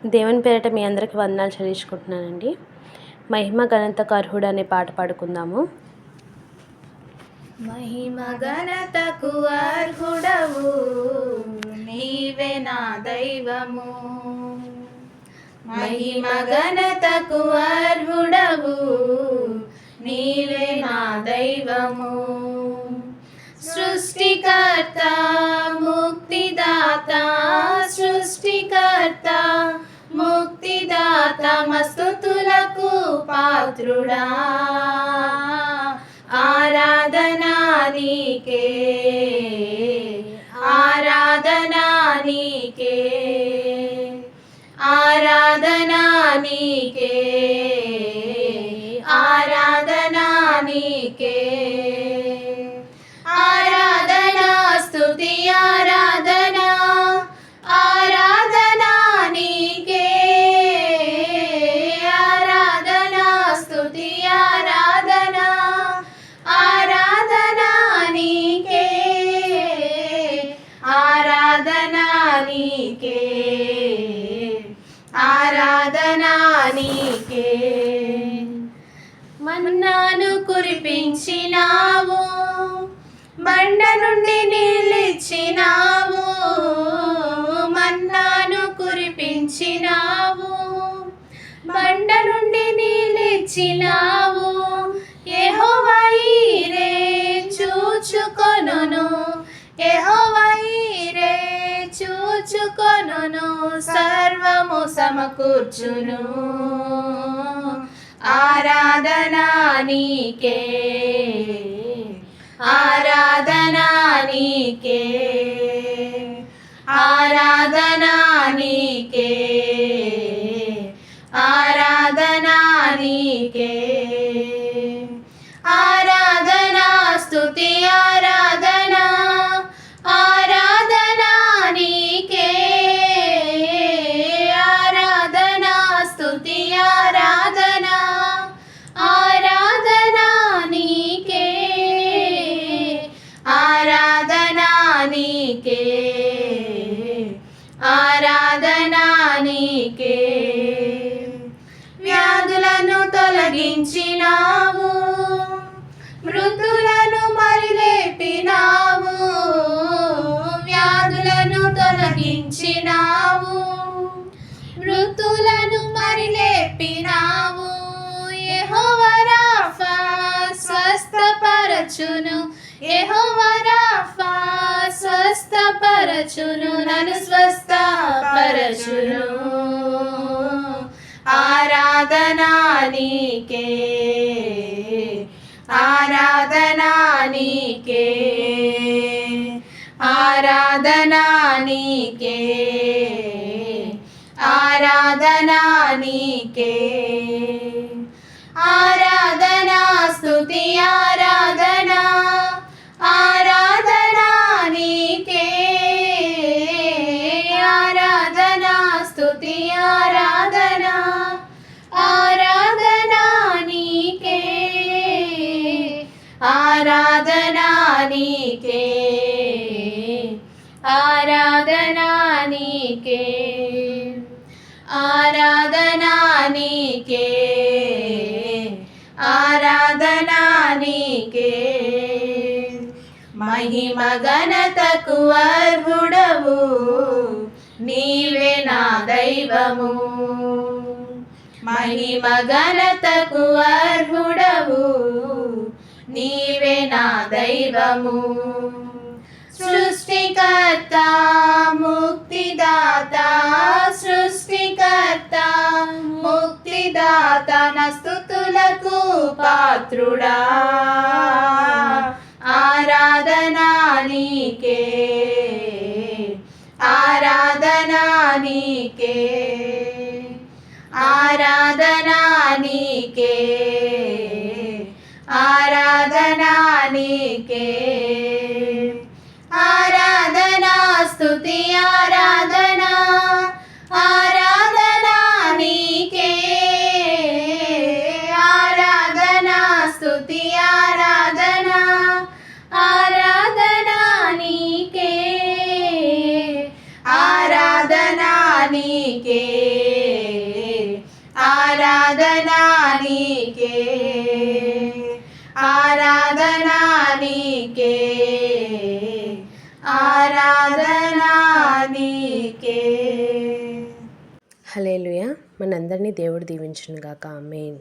దేవుని పేరిట మీ అందరికి వందనాలు చెల్లించుకుంటున్నానండి. మహిమ ఘనతకు అర్హుడు అనే పాట పాడుకుందాము. మహిమ ఘనతకు అర్హుడవు నీవే నా దైవము. మహిమ ఘనతకు అర్హుడవు నీవే నా దైవము. సృష్టికర్త ముక్తిదాత, సృష్టికర్త ముక్తిదాత, మస్తుతులకు పాత్రుడా, ఆరాధనా నీకే, ఆరాధనా నీకే, ఆరాధనా నీకే, ఆరాధనా నీకే, ఆరాధనా స్తుతి ఆరాధనా, ఆరాధనా నీకే, ఆరాధనా స్తుతి ఆరాధనా, ఆరాధనా నీకే, ఆరాధనా నీకే, ఆరాధనా నీకే. మన్నాను కురిపించినావు, బండ నుండి నీళ్ళిచ్చినావు, మన్నాను కురిపించినావు, బండ నుండి నీళ్ళిచ్చినావు. యెహోవా ఈరే చూచుకొనును, యెహోవా ఈరే చూచుకొనును, సర్వము సమకూర్చును, ఆరాధనా నీకే, ఆరాధనా నీకే, ఆరాధనా నీకే, ఆరాధనా నీకే, ఆరాధనా స్తుతి ఆరాధనా, ఆరాధనా నీకే, ఆరాధనా స్తుతి ఆరాధనా, ఆరాధనా నీకే, ఆరాధనా నీకే, ఆరాధనా నీకే. వ్యాధులను తొలగించినావు, మృతులను మరిలేపినావు, వ్యాధులను తొలగించినావు, మృతులను మరిలేపినావు. యెహోవా రాఫా స్వస్థపరచును, యెహోవా రాఫా స్వస్థపరచును, నన్ను స్వస్థపరచును, ఆరాధనా నీకే, ఆరాధనా నీకే, ఆరాధనా నీకే, ఆరాధనా నీకే, ఆరాధనా స్తుతి ఆరాధనా, ఆరాధనా నీకే, ఆరాధనా స్తుతి ఆరాధనా, ఆరాధనా నీకే, ఆరాధనా నీకే, ఆరాధనా నీకే, ఆరాధనా నీకే, ఆరాధనా నీకే. మహిమ ఘనతకు అర్హుడవు నీవే నా దైవము. మహిమ ఘనతకు అర్హుడవు నీవే నా దైవము. సృష్టికర్త ముక్తిదాత, సృష్టికర్త ముక్తిదాత, నా స్తుతులకు పాత్రుడా, ఆరాధనా నీకే, ఆరాధనా నీకే, ఆరాధనా నీకే, ఆరాధనా నీకే, ఆరాధనా స్తుతి ఆరాధనా, ఆరాధనా నీకే, ఆరాధనా స్తుతి ఆరాధనా, ఆరాధనా నీకే, ఆరాధనా నీకే. ఆరాధనా నీకే ఆరాధనా నీకే ఆరాధనా నీకే. హల్లెలూయా. మనందరినీ దేవుడు దీవించును గాక. ఆమేన్.